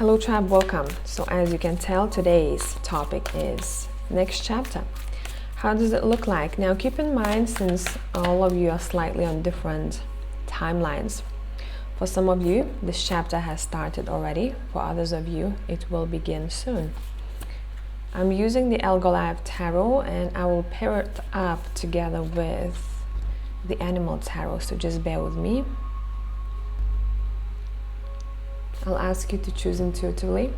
Hello tribe, welcome. So as you can tell, today's topic is next chapter. How does it look like? Now keep in mind, since all of you are slightly on different timelines, for some of you this chapter has started already, for others of you it will begin soon. I'm using the El Goliath Tarot and I will pair it up together with the Animal Tarot, so just bear with me. I'll ask you to choose intuitively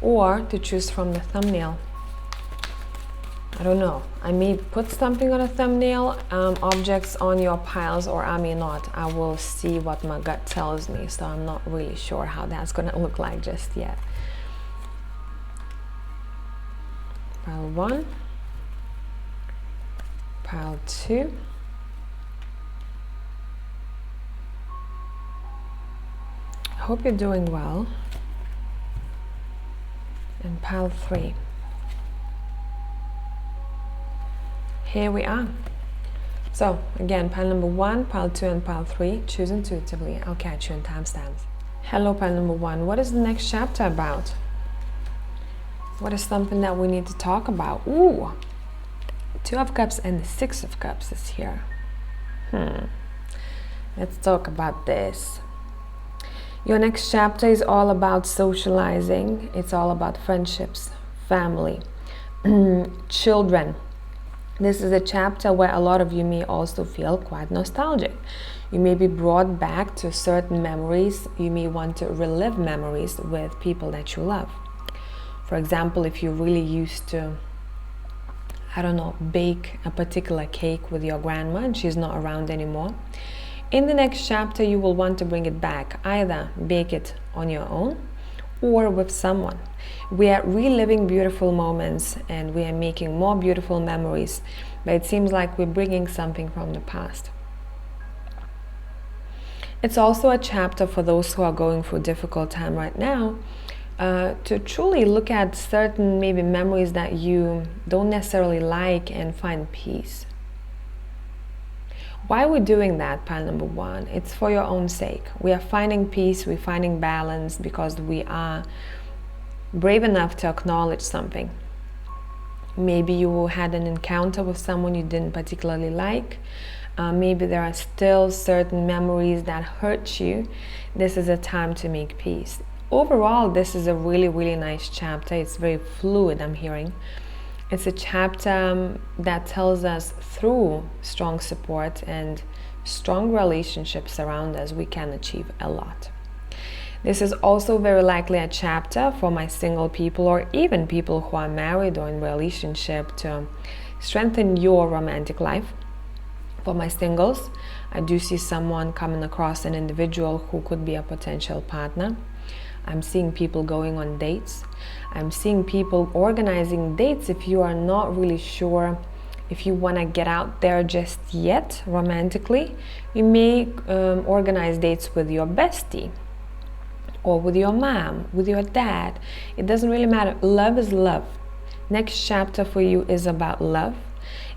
or to choose from the thumbnail. I don't know, I may put something on a thumbnail, objects on your piles, or I may not. I will see what my gut tells me, so I'm not really sure how that's gonna look like just yet. Pile 1, pile 2, hope you're doing well, and pile 3. Here we are. So again, pile number 1, pile 2, and pile 3. Choose intuitively. I'll catch you in timestamps. Hello, pile number 1. What is the next chapter about? What is something that we need to talk about? Ooh, 2 of Cups and the 6 of Cups is here. Let's talk about this. Your next chapter is all about socializing. It's all about friendships, family, children. This is a chapter where a lot of you may also feel quite nostalgic. You may be brought back to certain memories. You may want to relive memories with people that you love. For example, if you really used to, I don't know, bake a particular cake with your grandma and she's not around anymore, in the next chapter you will want to bring it back. Either bake it on your own or with someone. We are reliving beautiful moments and we are making more beautiful memories, but it seems like we're bringing something from the past. It's also a chapter for those who are going through a difficult time right now, to truly look at certain maybe memories that you don't necessarily like and find peace. Why are we doing that, pile number 1? It's for your own sake. We are finding peace, we're finding balance because we are brave enough to acknowledge something. Maybe you had an encounter with someone you didn't particularly like. Maybe there are still certain memories that hurt you. This is a time to make peace. Overall, this is a really, really nice chapter. It's very fluid, I'm hearing. It's a chapter that tells us through strong support and strong relationships around us, we can achieve a lot. This is also very likely a chapter for my single people or even people who are married or in relationship to strengthen your romantic life. For my singles, I do see someone coming across an individual who could be a potential partner. I'm seeing people going on dates. I'm seeing people organizing dates if you are not really sure if you want to get out there just yet romantically. You may organize dates with your bestie or with your mom, with your dad. It doesn't really matter. Love is love. Next chapter for you is about love,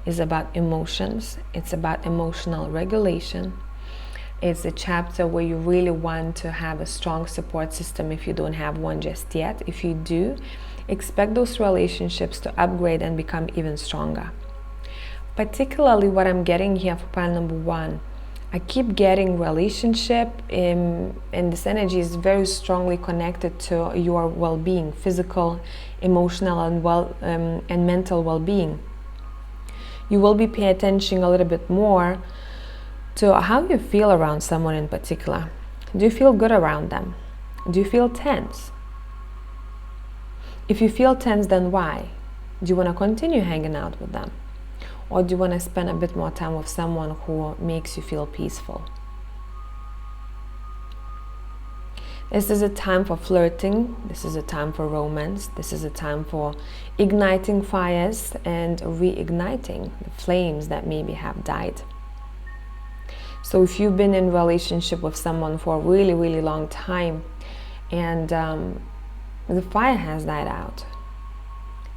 is about emotions. It's about emotional regulation. It's a chapter where you really want to have a strong support system if you don't have one just yet. If you do, expect those relationships to upgrade and become even stronger. Particularly what I'm getting here for pile number 1, I keep getting relationship, and this energy is very strongly connected to your well-being, physical, emotional, and mental well-being. You will be paying attention a little bit more to how you feel around someone in particular. Do you feel good around them? Do you feel tense? If you feel tense, then why? Do you want to continue hanging out with them? Or do you want to spend a bit more time with someone who makes you feel peaceful? This is a time for flirting. This is a time for romance. This is a time for igniting fires and reigniting the flames that maybe have died. So if you've been in a relationship with someone for a really, really long time and the fire has died out,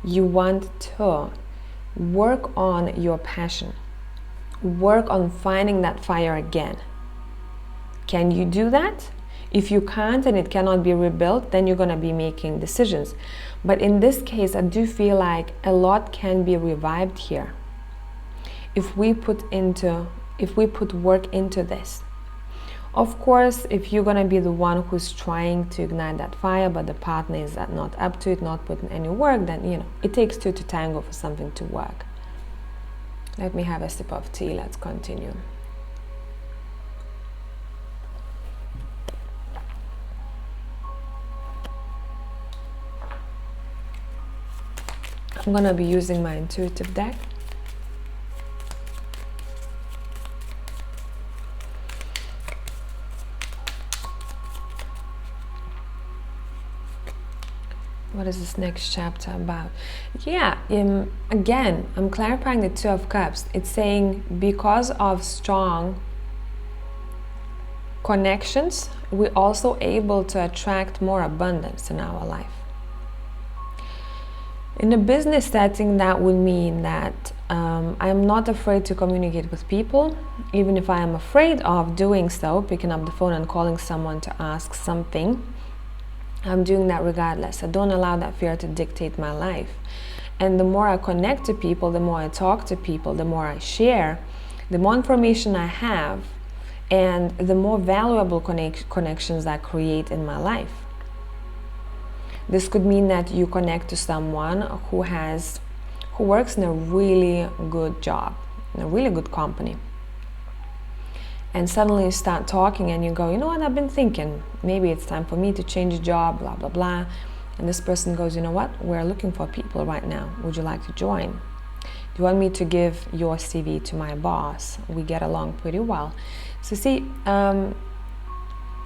you want to work on your passion. Work on finding that fire again. Can you do that? If you can't and it cannot be rebuilt, then you're going to be making decisions. But in this case, I do feel like a lot can be revived here if we put work into this. Of course, if you're going to be the one who's trying to ignite that fire, but the partner is not up to it, not putting any work, then, you know, it takes two to tango for something to work. Let me have a sip of tea. Let's continue. I'm going to be using my intuitive deck. What is this next chapter about? Yeah, again, I'm clarifying the Two of Cups. It's saying because of strong connections, we're also able to attract more abundance in our life. In a business setting, that would mean that I'm not afraid to communicate with people, even if I am afraid of doing so, picking up the phone and calling someone to ask something. I'm doing that regardless. I don't allow that fear to dictate my life. And the more I connect to people, the more I talk to people, the more I share, the more information I have, and the more valuable connections I create in my life. This could mean that you connect to someone who works in a really good job, in a really good company. And suddenly you start talking and you go, you know what, I've been thinking, maybe it's time for me to change job, blah, blah, blah. And this person goes, you know what, we're looking for people right now. Would you like to join? Do you want me to give your CV to my boss? We get along pretty well. So see, a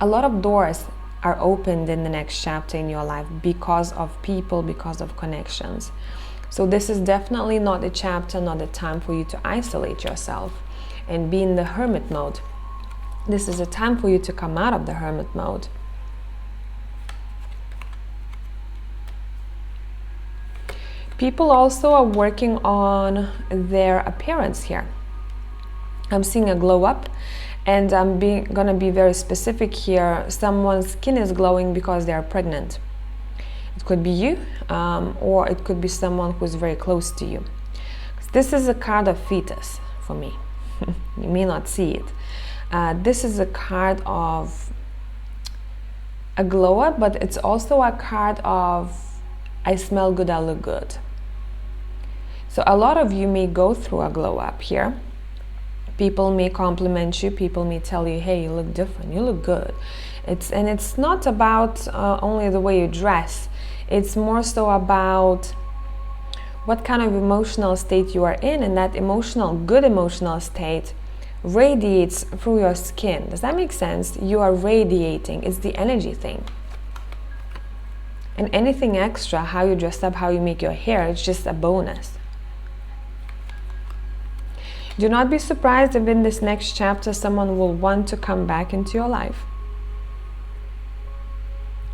lot of doors are opened in the next chapter in your life because of people, because of connections. So this is definitely not a chapter, not a time for you to isolate yourself and be in the hermit mode. This is a time for you to come out of the hermit mode. People also are working on their appearance here. I'm seeing a glow up, and I'm gonna be very specific here. Someone's skin is glowing because they are pregnant. It could be you, or it could be someone who's very close to you. This is a card of fetus for me. You may not see it. This is a card of a glow up, but it's also a card of I smell good, I look good. So a lot of you may go through a glow up here. People may compliment you, people may tell you, hey, you look different, you look good. It's not about only the way you dress. It's more so about what kind of emotional state you are in, and that good emotional state radiates through your skin. Does that make sense? You are radiating. It's the energy thing. And anything extra, how you dress up, how you make your hair, it's just a bonus. Do not be surprised if in this next chapter someone will want to come back into your life.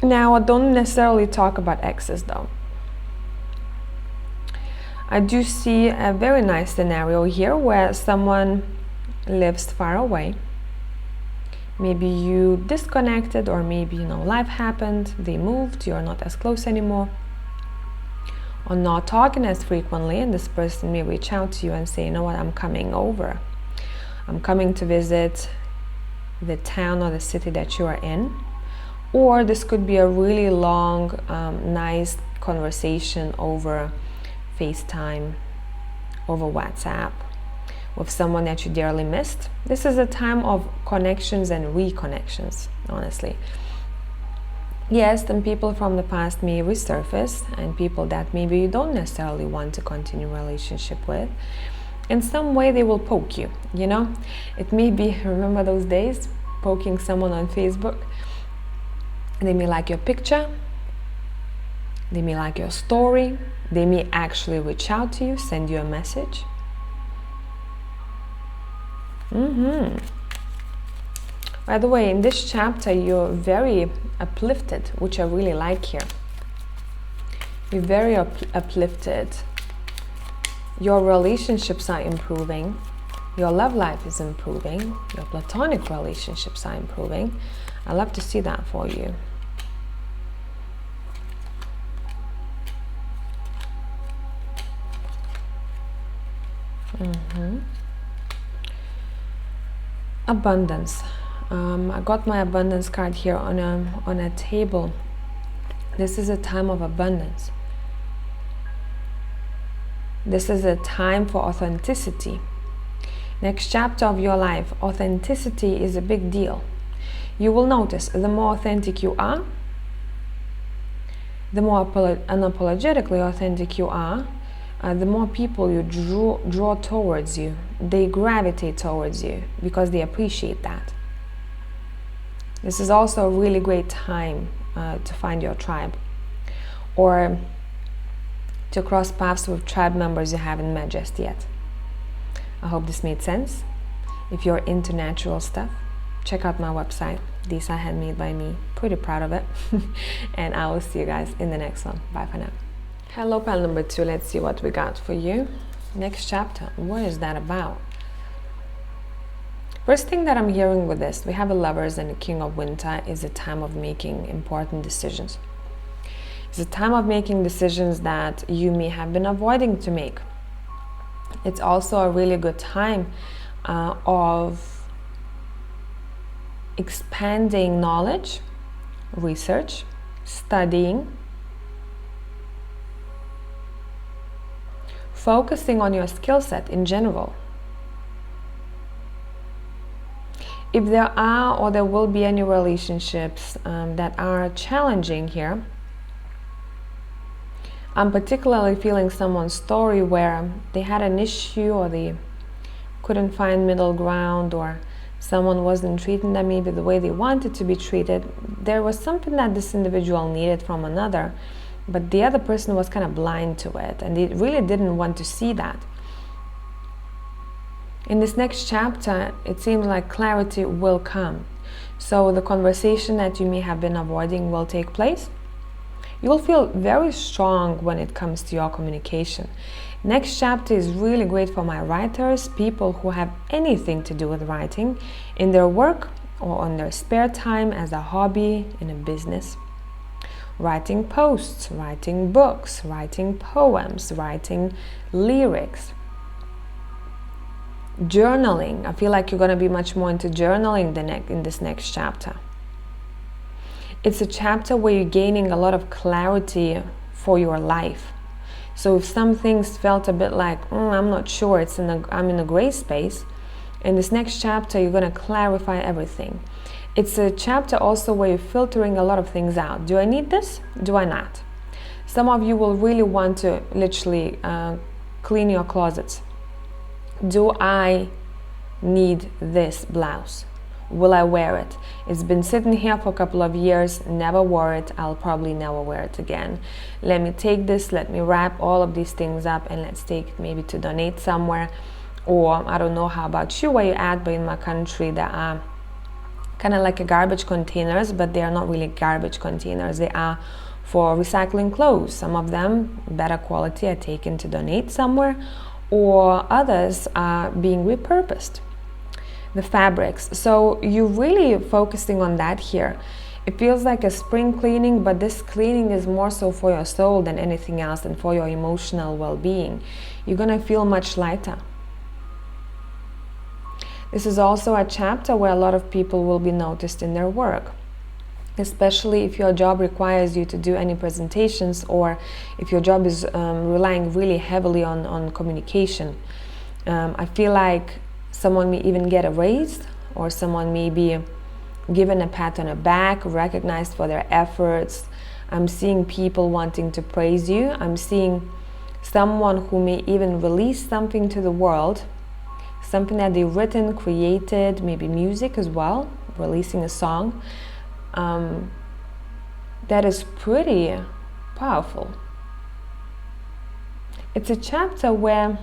Now, I don't necessarily talk about exes though. I do see a very nice scenario here where someone lives far away. Maybe you disconnected, or maybe, life happened, they moved, you're not as close anymore, or not talking as frequently, and this person may reach out to you and say, you know what, I'm coming over. I'm coming to visit the town or the city that you are in. Or this could be a really long, nice conversation over FaceTime, over WhatsApp, with someone that you dearly missed. This is a time of connections and reconnections, honestly. Yes, some people from the past may resurface, and people that maybe you don't necessarily want to continue a relationship with. In some way they will poke you, It may be, remember those days, poking someone on Facebook? They may like your picture, they may like your story, they may actually reach out to you, send you a message. By the way, in this chapter, you're very uplifted, which I really like here. You're very uplifted. Your relationships are improving. Your love life is improving. Your platonic relationships are improving. I love to see that for you. Abundance. I got my abundance card here on a table. This is a time of abundance. This is a time for authenticity. Next chapter of your life, authenticity is a big deal. You will notice the more authentic you are, the more unapologetically authentic you are, the more people you draw towards you. They gravitate towards you because they appreciate that. This is also a really great time to find your tribe, or to cross paths with tribe members you haven't met just yet. I hope this made sense. If you're into natural stuff, check out my website. These are handmade by me. Pretty proud of it. And I will see you guys in the next one. Bye for now. Hello, pile number 2. Let's see what we got for you. Next chapter. What is that about? First thing that I'm hearing with this, we have a Lovers and a King of Winter, is a time of making important decisions. It's a time of making decisions that you may have been avoiding to make. It's also a really good time of expanding knowledge, research, studying, focusing on your skill set in general. If there are or there will be any relationships that are challenging here, I'm particularly feeling someone's story where they had an issue or they couldn't find middle ground, or someone wasn't treating them maybe the way they wanted to be treated. There was something that this individual needed from another, but the other person was kind of blind to it, and they really didn't want to see that. In this next chapter, it seems like clarity will come. So the conversation that you may have been avoiding will take place. You will feel very strong when it comes to your communication. Next chapter is really great for my writers, people who have anything to do with writing in their work or on their spare time as a hobby, in a business. Writing posts, writing books, writing poems, writing lyrics. Journaling. I feel like you're going to be much more into journaling in this next chapter. It's a chapter where you're gaining a lot of clarity for your life. So if some things felt a bit like, I'm not sure, I'm in a gray space, in this next chapter you're going to clarify everything. It's a chapter also where you're filtering a lot of things out. Do I need this? Do I not? Some of you will really want to literally clean your closets. Do I need this blouse? Will I wear it? It's been sitting here for a couple of years, never wore it. I'll probably never wear it again. Let me take this, let me wrap all of these things up, and let's take it maybe to donate somewhere. Or I don't know how about you, where you're at, but in my country there are kind of like a garbage containers, but they are not really garbage containers. They are for recycling clothes. Some of them, better quality, are taken to donate somewhere, or others are being repurposed. The fabrics. So you're really focusing on that here. It feels like a spring cleaning, but this cleaning is more so for your soul than anything else, and for your emotional well-being. You're gonna feel much lighter. This is also a chapter where a lot of people will be noticed in their work, especially if your job requires you to do any presentations, or if your job is relying really heavily on communication. I feel like someone may even get a raise, or someone may be given a pat on the back, recognized for their efforts. I'm seeing people wanting to praise you. I'm seeing someone who may even release something to the world, something that they've written, created, maybe music as well, releasing a song. That is pretty powerful. It's a chapter where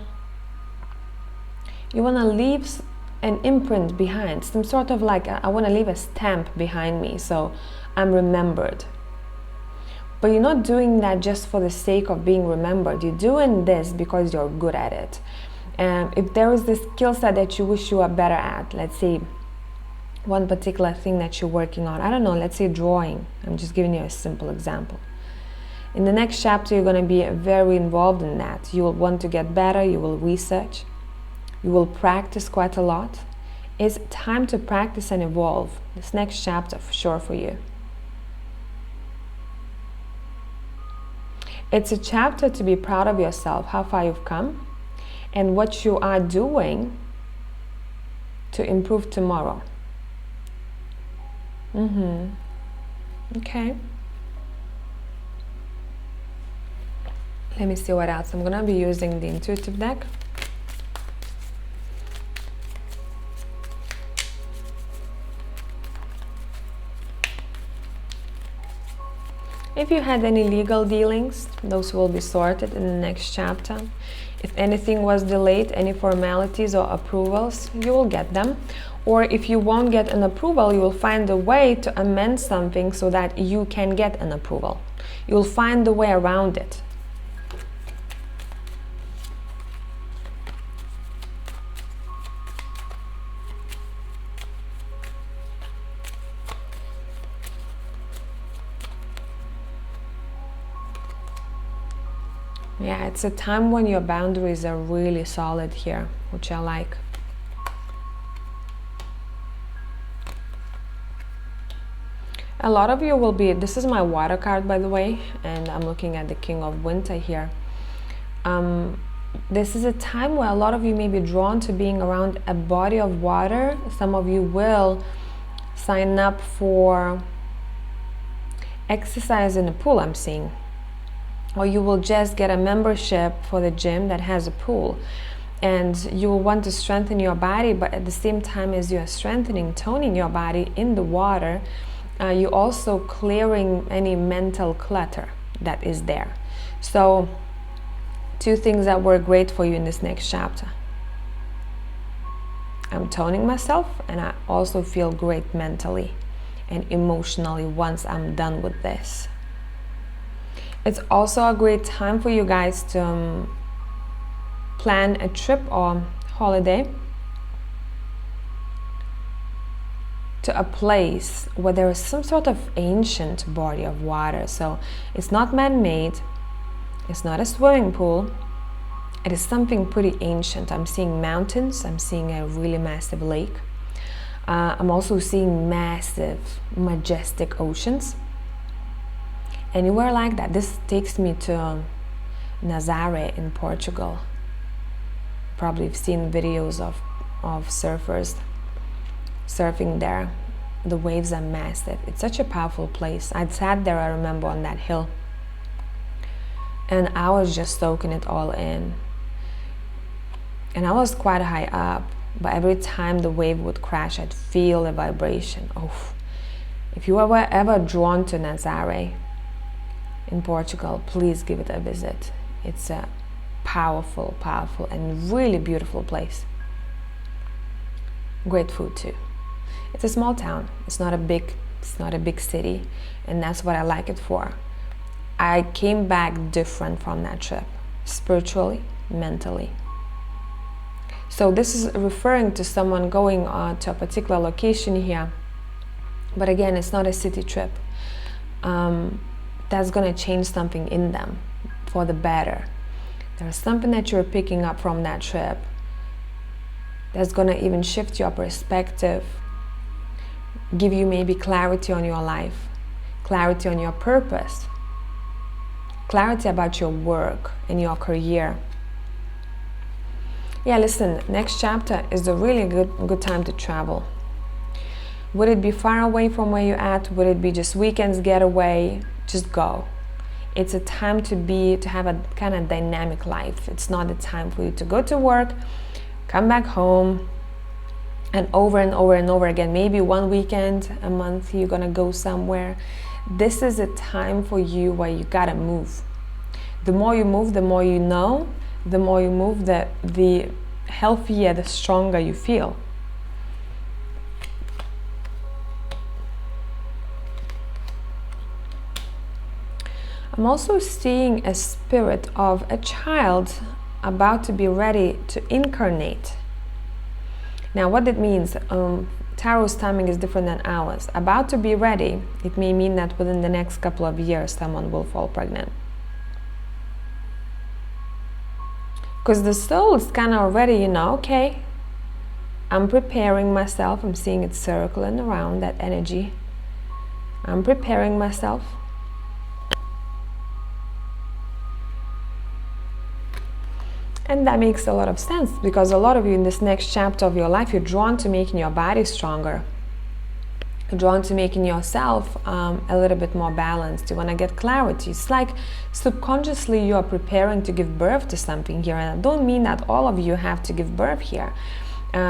you want to leave an imprint behind, some sort of like, I want to leave a stamp behind me, so I'm remembered. But you're not doing that just for the sake of being remembered. You're doing this because you're good at it. And if there is this skill set that you wish you were better at, let's say one particular thing that you're working on. I don't know, let's say drawing. I'm just giving you a simple example. In the next chapter, you're going to be very involved in that. You will want to get better, you will research, you will practice quite a lot. It's time to practice and evolve. This next chapter for sure for you. It's a chapter to be proud of yourself, how far you've come, and what you are doing to improve tomorrow. Okay. Let me see what else. I'm gonna be using the intuitive deck. If you had any legal dealings, those will be sorted in the next chapter. If anything was delayed, any formalities or approvals, you will get them. Or if you won't get an approval, you will find a way to amend something so that you can get an approval. You will find the way around it. Yeah, it's a time when your boundaries are really solid here, which I like. A lot of you will be, this is my water card by the way, and I'm looking at the King of Winter here. This is a time where a lot of you may be drawn to being around a body of water. Some of you will sign up for exercise in a pool, I'm seeing. Or you will just get a membership for the gym that has a pool. And you will want to strengthen your body, but at the same time as you are strengthening, toning your body in the water, you're also clearing any mental clutter that is there. So, two things that work great for you in this next chapter. I'm toning myself, and I also feel great mentally and emotionally once I'm done with this. It's also a great time for you guys to plan a trip or holiday to a place where there is some sort of ancient body of water. So it's not man-made, it's not a swimming pool, it is something pretty ancient. I'm seeing mountains, I'm seeing a really massive lake. I'm also seeing massive, majestic oceans. Anywhere like that. This takes me to Nazaré in Portugal. Probably have seen videos of surfers surfing there. The waves are massive. It's such a powerful place. I'd sat there, I remember, on that hill, and I was just soaking it all in. And I was quite high up, but every time the wave would crash, I'd feel a vibration. Oh, if you were ever drawn to Nazaré in Portugal, please give it a visit. It's a powerful, powerful and really beautiful place. Great food too. It's a small town. It's not a big city, and that's what I like it for. I came back different from that trip, spiritually, mentally. So this is referring to someone going to a particular location here, but again, it's not a city trip. That's going to change something in them for the better. There's something that you're picking up from that trip that's going to even shift your perspective, give you maybe clarity on your life, clarity on your purpose, clarity about your work and your career. Yeah, listen, next chapter is a really good time to travel. Would it be far away from where you're at? Would it be just weekends getaway? Just go. It's a time to have a kind of dynamic life. It's not a time for you to go to work, come back home, and over and over and over again. Maybe one weekend a month you're gonna go somewhere. This is a time for you where you gotta move. The more you move, the more you know. The more you move, the healthier, the stronger you feel. I'm also seeing a spirit of a child about to be ready to incarnate. Now, what that means, to Tarot's timing is different than ours. About to be ready, it may mean that within the next couple of years someone will fall pregnant. Because the soul is kind of already, okay, I'm preparing myself. I'm seeing it circling around, that energy. I'm preparing myself. And that makes a lot of sense, because a lot of you in this next chapter of your life, you're drawn to making your body stronger. You're drawn to making yourself a little bit more balanced. You want to get clarity. It's like subconsciously you are preparing to give birth to something here. And I don't mean that all of you have to give birth here.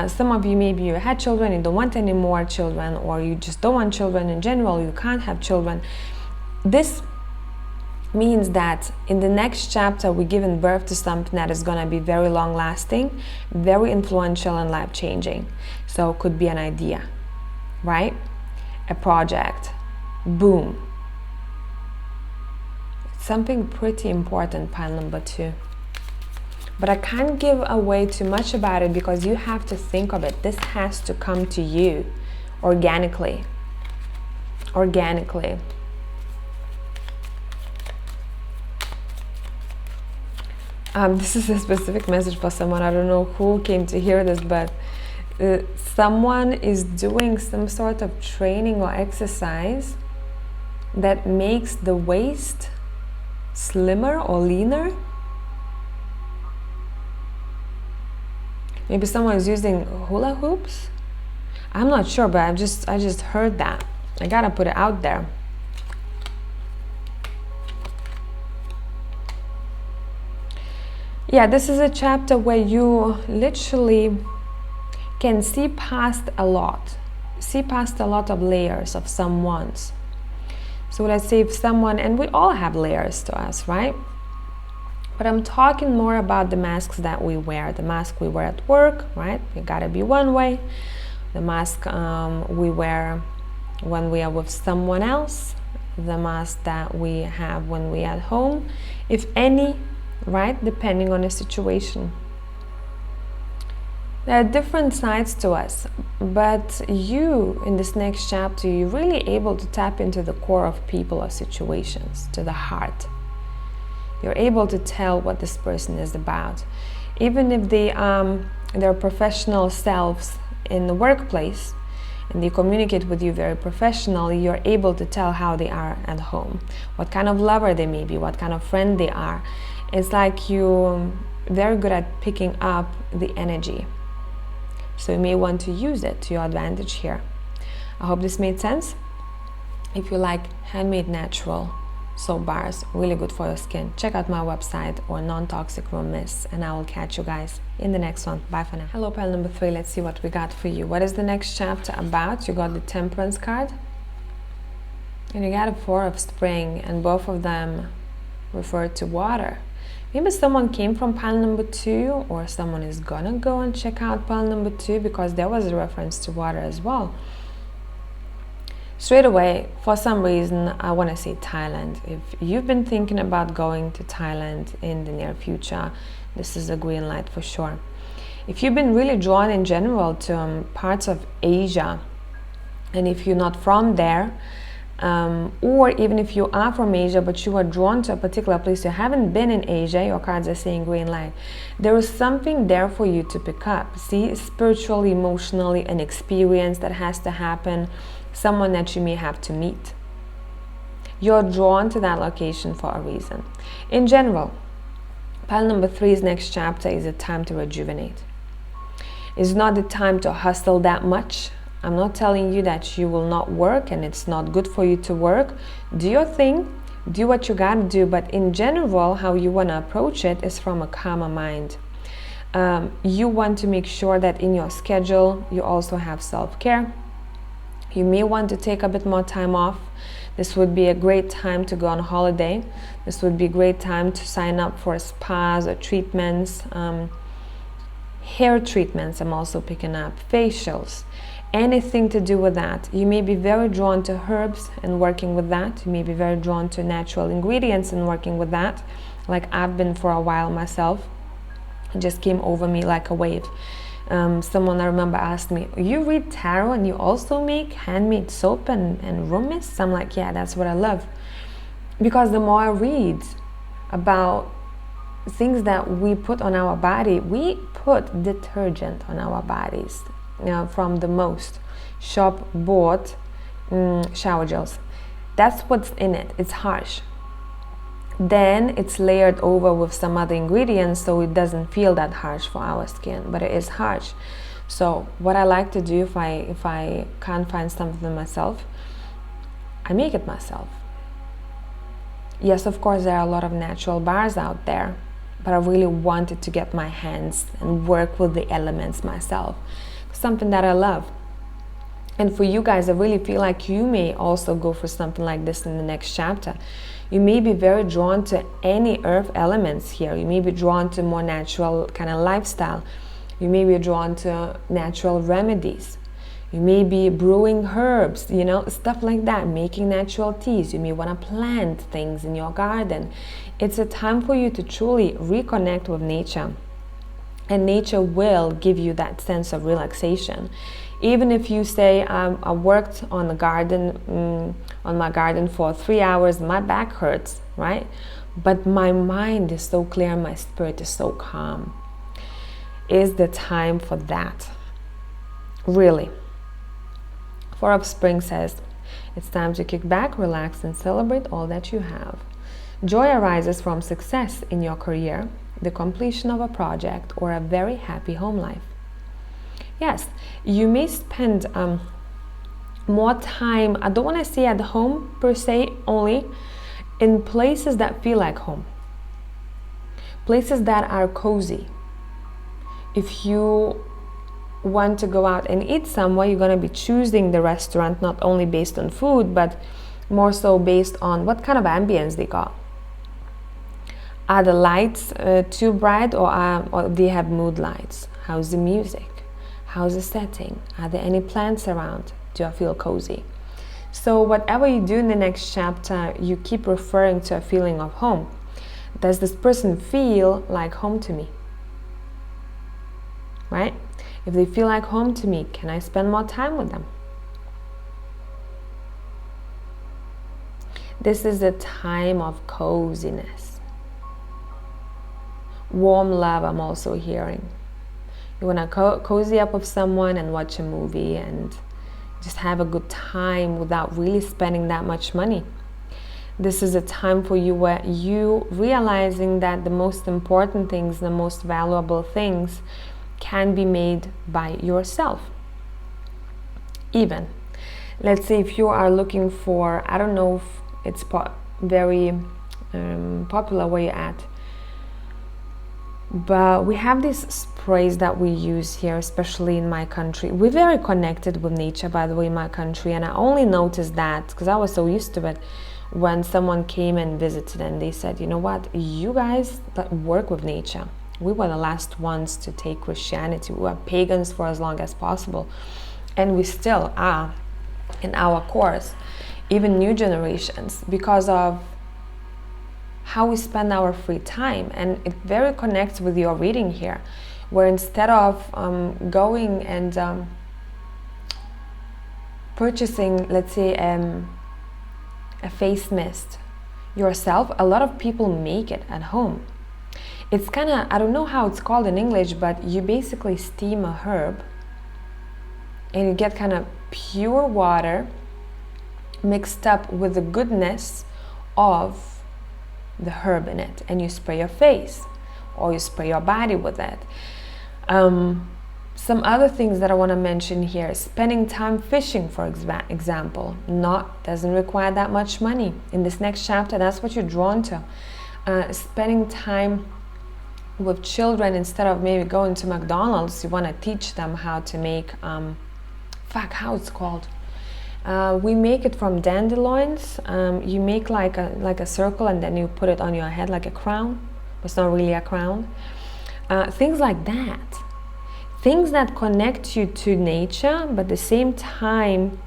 Some of you, maybe you had children, you don't want any more children, or you just don't want children in general, you can't have children. This means that in the next chapter we're giving birth to something that is going to be very long lasting, very influential and life changing. So it could be an idea, right? A project, boom. Something pretty important, pile number 2. But I can't give away too much about it because you have to think of it. This has to come to you organically. Organically. This is a specific message for someone. I don't know who came to hear this, but someone is doing some sort of training or exercise that makes the waist slimmer or leaner. Maybe someone is using hula hoops. I'm not sure, but I just heard that. I gotta put it out there. Yeah, this is a chapter where you literally can see past a lot. See past a lot of layers of someone's. So let's say if someone, and we all have layers to us, right? But I'm talking more about the masks that we wear. The mask we wear at work, right? You gotta be one way. The mask we wear when we are with someone else. The mask that we have when we are at home. If any, right? Depending on the situation. There are different sides to us, but you, in this next chapter, you're really able to tap into the core of people or situations, to the heart. You're able to tell what this person is about. Even if they're professional selves in the workplace, and they communicate with you very professionally, you're able to tell how they are at home, what kind of lover they may be, what kind of friend they are. It's like you're very good at picking up the energy. So you may want to use it to your advantage here. I hope this made sense. If you like handmade natural soap bars, really good for your skin, check out my website or non-toxic room mists, and I will catch you guys in the next one. Bye for now. Hello, pile number 3. Let's see what we got for you. What is the next chapter about? You got the Temperance card, and you got a 4 of Spring, and both of them refer to water. Maybe someone came from pile number 2, or someone is gonna go and check out pile number 2, because there was a reference to water as well. Straight away, for some reason, I want to say Thailand. If you've been thinking about going to Thailand in the near future, this is a green light for sure. If you've been really drawn in general to parts of Asia, and if you're not from there, or even if you are from Asia but you are drawn to a particular place, you haven't been in Asia, your cards are saying green light. There is something there for you to pick up. See, spiritually, emotionally, an experience that has to happen, someone that you may have to meet. You're drawn to that location for a reason. In general, pile number 3's next chapter is a time to rejuvenate. It's not the time to hustle that much. I'm not telling you that you will not work and it's not good for you to work. Do your thing, do what you gotta do, but in general, how you wanna approach it is from a calmer mind. You want to make sure that in your schedule, you also have self-care. You may want to take a bit more time off. This would be a great time to go on holiday. This would be a great time to sign up for spas or treatments. Hair treatments, I'm also picking up. Facials. Anything to do with that. You may be very drawn to herbs and working with that. You may be very drawn to natural ingredients and working with that, like I've been for a while myself. It just came over me like a wave. Someone I remember asked me, you read tarot and you also make handmade soap and room mists? I'm like, yeah, that's what I love. Because the more I read about things that we put on our body, we put detergent on our bodies, from the most shop bought shower gels. That's what's in it. It's harsh. Then it's layered over with some other ingredients, so it doesn't feel that harsh for our skin, but it is harsh. So what I like to do, if I can't find something myself, I make it myself. Yes, of course, there are a lot of natural bars out there, but I really wanted to get my hands and work with the elements myself. Something that I love. And for you guys, I really feel like you may also go for something like this in the next chapter. You may be very drawn to any earth elements here. You may be drawn to more natural kind of lifestyle. You may be drawn to natural remedies. You may be brewing herbs, stuff like that, making natural teas. You may want to plant things in your garden. It's a time for you to truly reconnect with nature. And nature will give you that sense of relaxation. Even if you say, I worked on the garden, on my garden for 3 hours, my back hurts, right? But my mind is so clear, my spirit is so calm. Is the time for that. Really. 4 of Spring says, it's time to kick back, relax, and celebrate all that you have. Joy arises from success in your career, the completion of a project, or a very happy home life. Yes, you may spend more time, I don't want to say at home per se only, in places that feel like home. Places that are cozy. If you want to go out and eat somewhere, you're going to be choosing the restaurant not only based on food, but more so based on what kind of ambience they got. Are the lights too bright, or do they have mood lights? How's the music? How's the setting? Are there any plants around? Do I feel cozy? So whatever you do in the next chapter, you keep referring to a feeling of home. Does this person feel like home to me? Right? If they feel like home to me, can I spend more time with them? This is a time of coziness. Warm love, I'm also hearing. You want to cozy up with someone and watch a movie and just have a good time without really spending that much money. This is a time for you where you realizing that the most important things, the most valuable things can be made by yourself. Even, let's say if you are looking for, I don't know if it's very popular where you're at, but we have these sprays that we use here, especially in my country. We're very connected with nature, by the way, in my country, and I only noticed that because I was so used to it when someone came and visited and they said, you know what, you guys that work with nature, we were the last ones to take Christianity. We were pagans for as long as possible, and we still are in our course, even new generations, because of how we spend our free time. And it very connects with your reading here, where instead of going and purchasing, let's say, a face mist yourself, a lot of people make it at home. It's kind of, I don't know how it's called in English, but you basically steam a herb and you get kind of pure water mixed up with the goodness of the herb in it, and you spray your face or you spray your body with it. Some other things that I want to mention here: spending time fishing, for example, doesn't require that much money. In this next chapter, that's what you're drawn to. Spending time with children, instead of maybe going to McDonald's, you want to teach them how to make how it's called. We make it from dandelions. You make like a circle and then you put it on your head like a crown. It's not really a crown. Things like that. Things that connect you to nature, but at the same time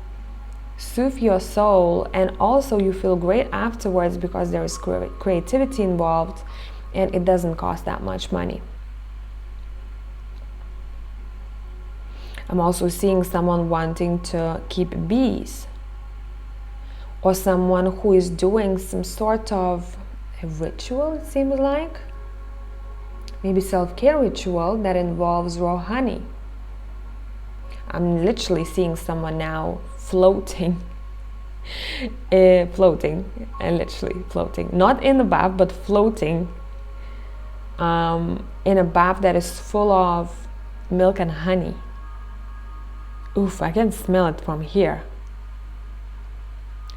soothe your soul, and also you feel great afterwards because there is creativity involved and it doesn't cost that much money. I'm also seeing someone wanting to keep bees, or someone who is doing some sort of a ritual, it seems like. Maybe self-care ritual that involves raw honey. I'm literally seeing someone now floating. Literally floating. Not in the bath, but floating in a bath that is full of milk and honey. Oof, I can smell it from here.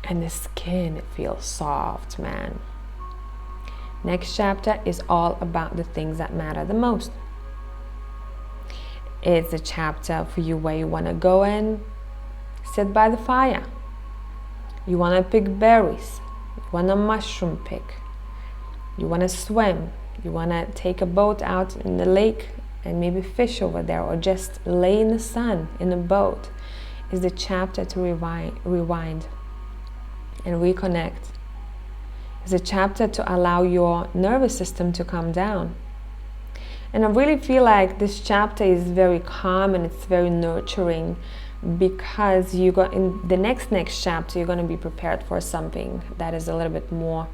And the skin, it feels soft, man. Next chapter is all about the things that matter the most. It's a chapter for you where you want to go and sit by the fire. You want to pick berries. You want to mushroom pick. You want to swim. You want to take a boat out in the lake and maybe fish over there, or just lay in the sun in a boat. Is the chapter to rewind and reconnect. It's a chapter to allow your nervous system to calm down. And I really feel like this chapter is very calm and it's very nurturing, because you got in the next chapter, you're going to be prepared for something that is a little bit more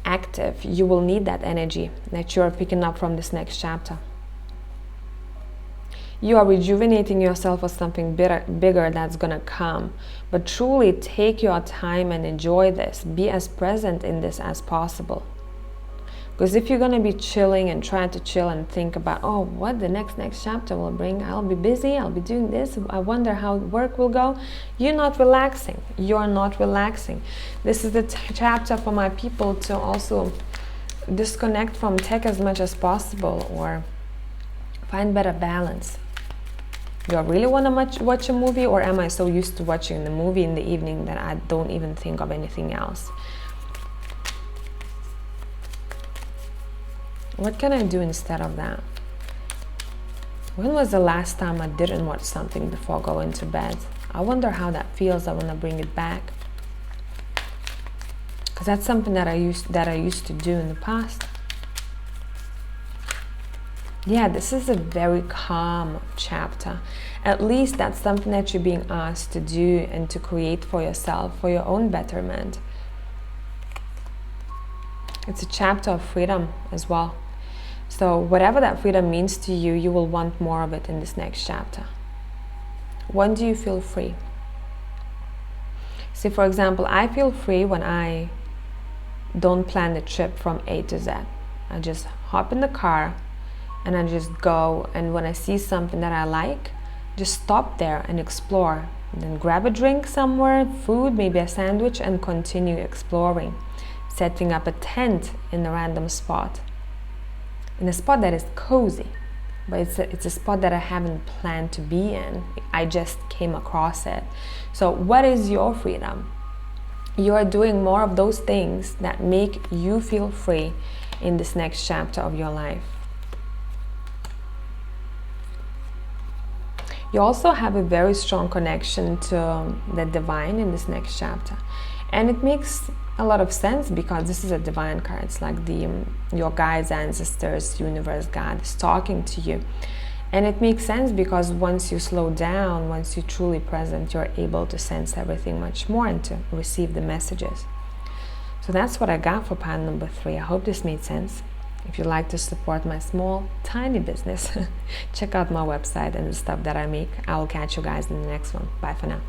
active. You will need that energy that you're picking up from this next chapter. You are rejuvenating yourself for something bigger that's going to come. But truly take your time and enjoy this. Be as present in this as possible. Because if you're going to be chilling and trying to chill and think about, oh, what the next chapter will bring, I'll be busy, I'll be doing this, I wonder how work will go, you're not relaxing. You're not relaxing. This is the chapter for my people to also disconnect from tech as much as possible, or find better balance. Do I really want to watch a movie, or am I so used to watching the movie in the evening that I don't even think of anything else? What can I do instead of that? When was the last time I didn't watch something before going to bed? I wonder how that feels. I want to bring it back, because that's something that I used to do in the past. Yeah, this is a very calm chapter. At least that's something that you're being asked to do and to create for yourself, for your own betterment. It's a chapter of freedom as well. So whatever that freedom means to you, you will want more of it in this next chapter. When do you feel free? See, for example, I feel free when I don't plan the trip from A to Z. I just hop in the car and I just go, and when I see something that I like, just stop there and explore. And then grab a drink somewhere, food, maybe a sandwich, and continue exploring. Setting up a tent in a random spot. In a spot that is cozy, but it's a spot that I haven't planned to be in. I just came across it. So what is your freedom? You are doing more of those things that make you feel free in this next chapter of your life. You also have a very strong connection to the divine in this next chapter. And it makes a lot of sense, because this is a divine card. It's like your guides, ancestors, universe, God is talking to you. And it makes sense because once you slow down, once you're truly present, you're able to sense everything much more and to receive the messages. So that's what I got for pile number 3. I hope this made sense. If you'd like to support my small, tiny business, check out my website and the stuff that I make. I will catch you guys in the next one. Bye for now.